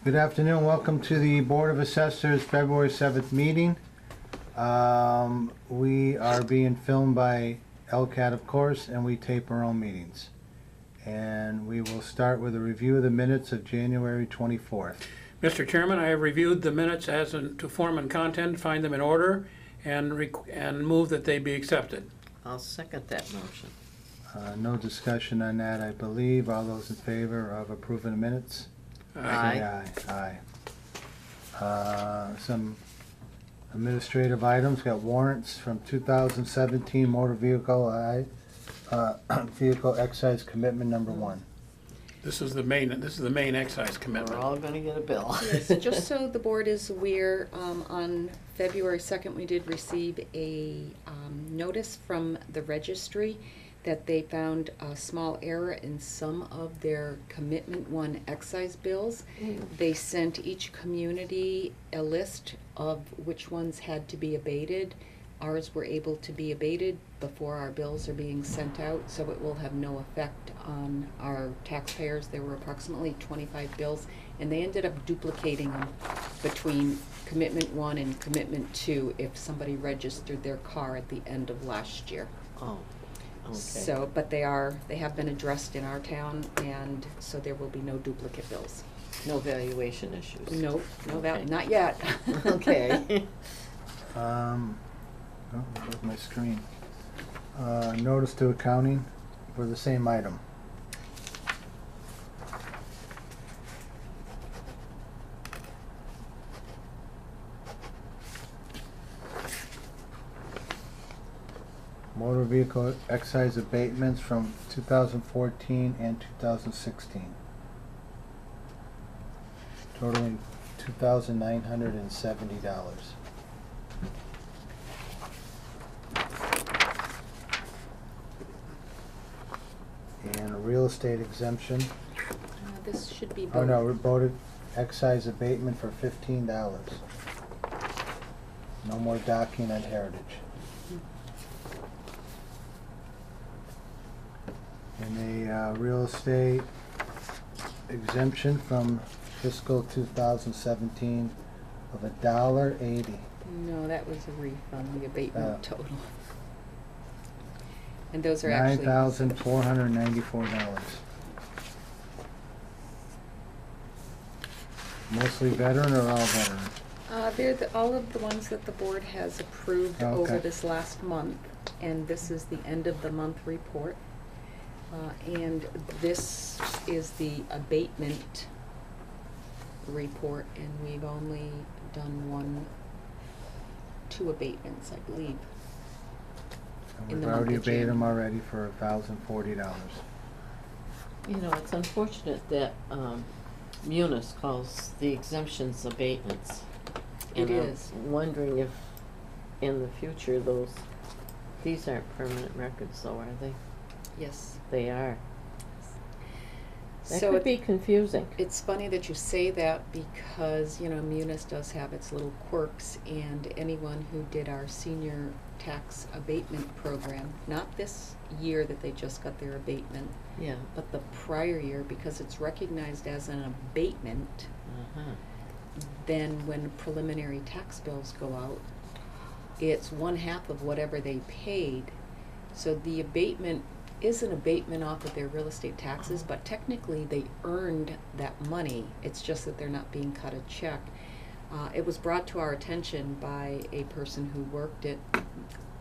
Good afternoon. Welcome to the Board of Assessors February 7th meeting. We are being filmed by LCAT, of course, and we tape our own meetings. And we will start with a review of the minutes of January 24th. Mr. Chairman, I have reviewed the minutes as to form and content, find them in order, and move that they be accepted. I'll second that motion. No discussion on that, I believe. All those in favor of approving the minutes? Aye. Say aye. Some administrative items, got warrants from 2017 motor vehicle vehicle excise commitment number 1. This is the main excise We're commitment. all gonna get a bill. Yes, just so the board is aware, on February 2nd, we did receive a notice from the registry that they found a small error in some of their Commitment 1 excise bills. They sent each community a list of which ones had to be abated. Ours were able to be abated before our bills are being sent out, so it will have no effect on our taxpayers. There were approximately 25 bills, and they ended up duplicating them between Commitment 1 and Commitment 2 if somebody registered their car at the end of last year. Oh, okay. So, but they have been addressed in our town, and so there will be no duplicate bills. No valuation issues? No, Okay. not yet. Okay. Oh, there's my screen. Notice to accounting for the same item. Motor vehicle excise abatements from 2014 and 2016. Totaling $2,970. And a real estate exemption. This should be Oh no, both. voted excise abatement for $15. No more docking at Heritage. And a real estate exemption from fiscal 2017 of $1.80. No, that was a refund, the Oh. abatement total. And those are actually. $9,494. Mostly veteran or all veteran? They're all of the ones that the board has approved over Okay. this last month, and this is the end of the month report. And this is the abatement report, and we've only done two abatements, I believe. And In we've the month already of abated them January. already for $1,040. You know, it's unfortunate that Munis calls the exemptions abatements. It And is. I'm wondering if in the future these aren't permanent records though, are they? Yes. They are. That So could be confusing. it's funny that you say that because, Munis does have its little quirks, and anyone who did our senior tax abatement program, not this year that they just got their abatement, Yeah. but the prior year, because it's recognized as an abatement, Uh-huh. then when preliminary tax bills go out, it's 1/2 of whatever they paid. So the abatement is an abatement off of their real estate taxes, but technically they earned that money. It's just that they're not being cut a check. It was brought to our attention by a person who worked it,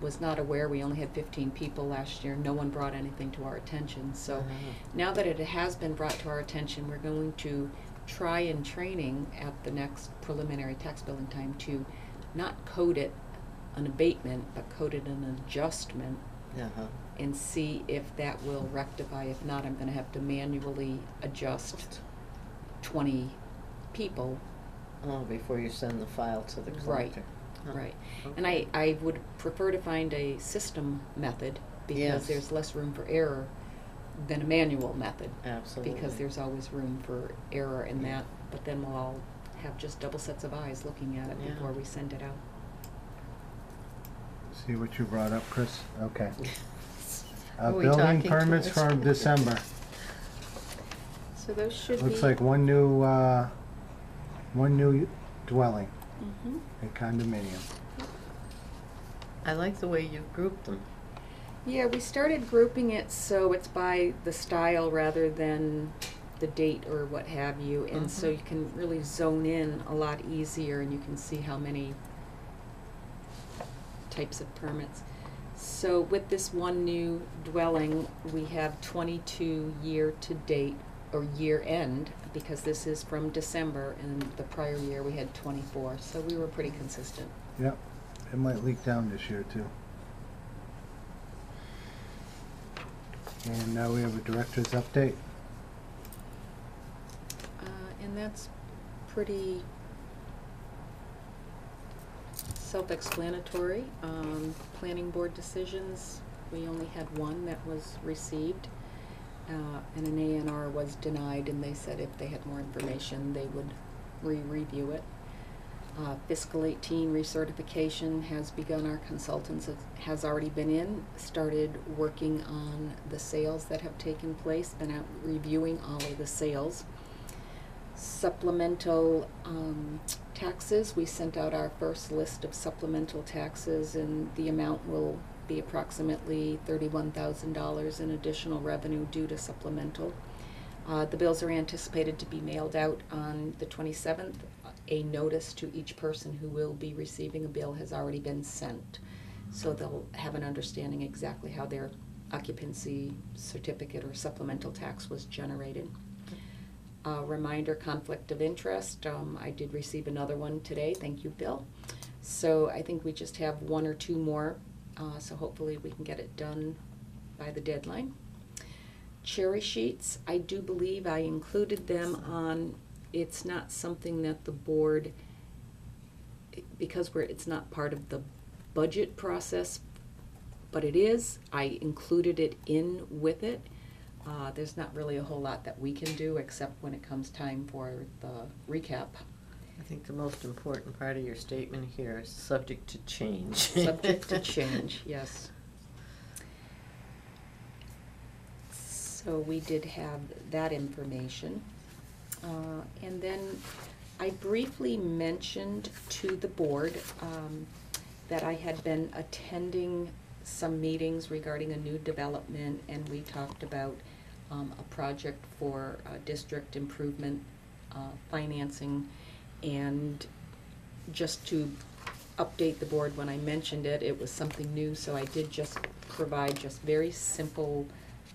was not aware. We only had 15 people last year. No one brought anything to our attention. So now that it has been brought to our attention, we're going to try in training at the next preliminary tax billing time to not code it an abatement, but code it an adjustment, Uh-huh. and see if that will rectify. If not, I'm gonna have to manually adjust 20 people. Oh, before you send the file to the Right. collector. Huh. Right. And I would prefer to find a system method, because Yes. there's less room for error than a manual method. Absolutely. Because there's always room for error in that, but then we'll all have just double sets of eyes looking at it Yeah. before we send it out. See what you brought up, Chris? Okay. Are we Building talking too permits much? for December. So those should be. Looks like one new one new dwelling, Mhm. a condominium. I like the way you grouped them. Yeah, we started grouping it so it's by the style rather than the date or what have you, and so Mhm. you can really zone in a lot easier and you can see how many types of permits. So with this one new dwelling, we have 22 year to date, or year end, because this is from December, and the prior year we had 24, so we were pretty consistent. Yep, it might leak down this year too. And now we have a director's update. And that's pretty self-explanatory. Planning board decisions, we only had one that was received, and an A&R was denied, and they said if they had more information, they would re-review it. Fiscal 18 recertification has begun. Our consultants has already been in, started working on the sales that have taken place, been out reviewing all of the sales. Supplemental taxes, we sent out our first list of supplemental taxes, and the amount will be approximately $31,000 in additional revenue due to supplemental. The bills are anticipated to be mailed out on the 27th. A notice to each person who will be receiving a bill has already been sent, so they'll have an understanding exactly how their occupancy certificate or supplemental tax was generated. Reminder, conflict of interest. I did receive another one today. Thank you, Bill. So I think we just have one or two more, so hopefully we can get it done by the deadline. Cherry sheets, I do believe I included them on, it's not something that the board, because it's not part of the budget process, but it is, I included it in with it. There's not really a whole lot that we can do except when it comes time for the recap. I think the most important part of your statement here is subject to change. Subject to change, yes. So we did have that information. And then I briefly mentioned to the board that I had been attending some meetings regarding a new development, and we talked about a project for district improvement financing. And just to update the board, when I mentioned it, it was something new, so I did just provide just very simple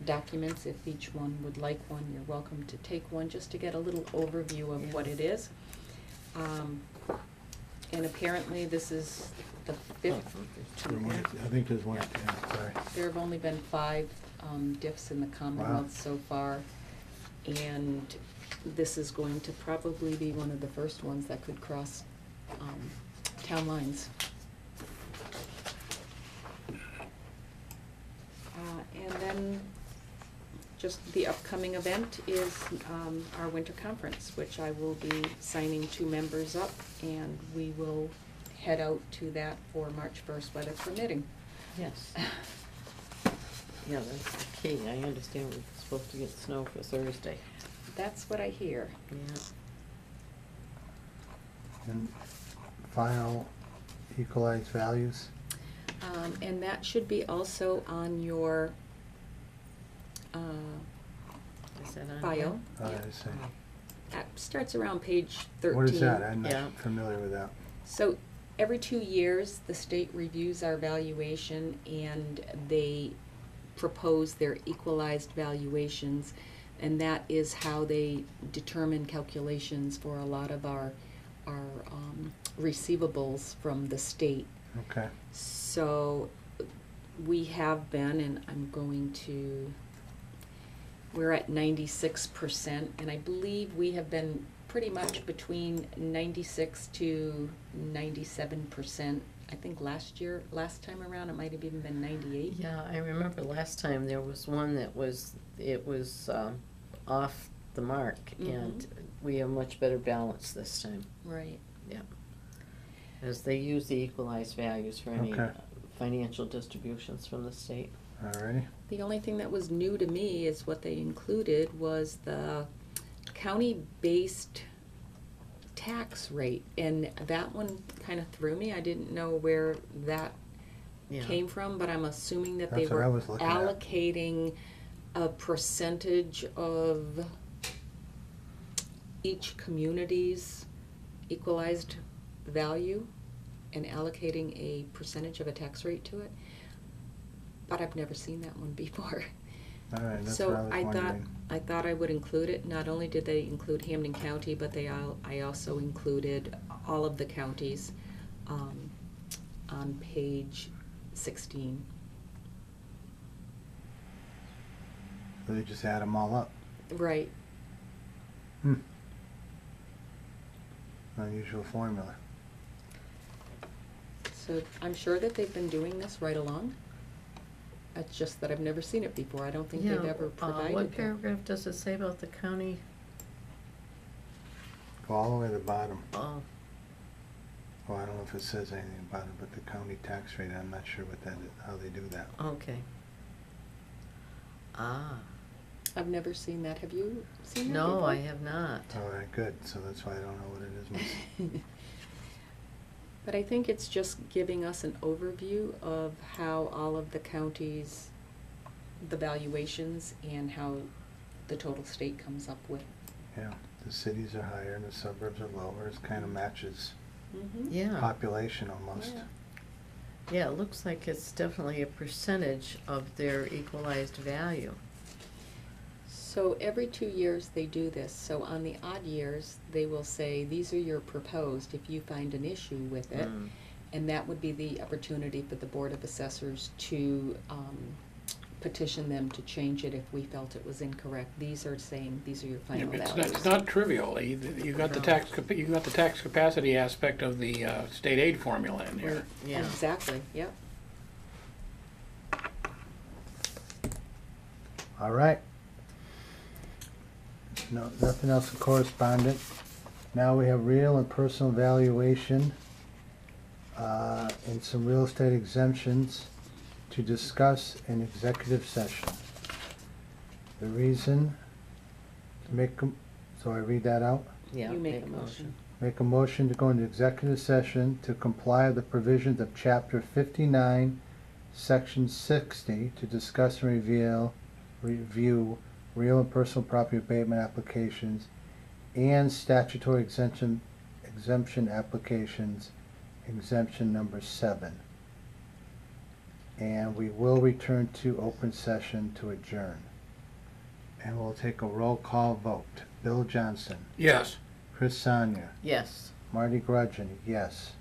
documents. If each one would like one, you're welcome to take one, just to get a little overview of what it is. And apparently this is the fifth. I think there's one, yeah, sorry. There have only been 5 diffs in the Commonwealth so far, and this is going to probably be one of the first ones that could cross town lines. And then just the upcoming event is our winter conference, which I will be signing 2 members up, and we will head out to that for March 1st, weather permitting. Yes. Yeah, that's the key. I understand we're supposed to get snow for Thursday. That's what I hear. Yeah. And final equalized values. And that should be also on your Is that on file. here? I Yeah. see. That starts around page 13. What is that? I'm Yeah. not familiar with that. So every 2 years, the state reviews our valuation, and they propose their equalized valuations, and that is how they determine calculations for a lot of our receivables from the state. Okay. So we have been, and we're at 96%, and I believe we have been pretty much between 96 to 97%. I think last time around, it might have even been 98. Yeah, I remember last time there was one that was off the mark, and we have much better balance this time. Right. Yeah. As they use the equalized values for any Okay. financial distributions from the state. Alrighty. The only thing that was new to me is what they included was the county-based tax rate, and that one kind of threw me. I didn't know where that Yeah. came from, but I'm assuming that they That's what I were was looking at. allocating a percentage of each community's equalized value and allocating a percentage of a tax rate to it. But I've never seen that one before. All right, that's So what I was I wondering. thought I would include it. Not only did they include Hampden County, but I also included all of the counties on page 16. So they just add them all up. Right. Unusual formula. So I'm sure that they've been doing this right along. It's just that I've never seen it before. I don't think they've ever provided What that. paragraph does it say about the county? Go all the way to the bottom. Oh, Well, I don't know if it says anything about it, but the county tax rate, I'm not sure what that is, how they do that. okay. Ah, I've never seen that. Have you seen that no, before? I have not. All right, good. So that's why I don't know what it is. Miss. But I think it's just giving us an overview of how all of the counties, the valuations, and how the total state comes up with. Yeah, the cities are higher and the suburbs are lower. It kind of matches Mm-hmm. Yeah, population almost. Yeah. yeah, it looks like it's definitely a percentage of their equalized value. So every 2 years they do this. So on the odd years, they will say, these are your proposed if you find an issue with it. Mm. And that would be the opportunity for the Board of Assessors to petition them to change it if we felt it was incorrect. These are saying, these are your Yeah, final it's values. not trivial. You got the tax capacity aspect of the state aid formula in here. Yeah, Exactly, yep. All right. No, nothing else in correspondence. Now we have real and personal valuation and some real estate exemptions to discuss in executive session. The reason to make, so I read that out? yeah. You make a motion. Make a motion to go into executive session to comply with the provisions of Chapter 59, Section 60, to discuss and review real and personal property abatement applications and statutory exemption applications, exemption number 7. And we will return to open session to adjourn. And we'll take a roll call vote. Bill Johnson, Yes. Chris Sonia, Yes. Marty Grudgeon, yes.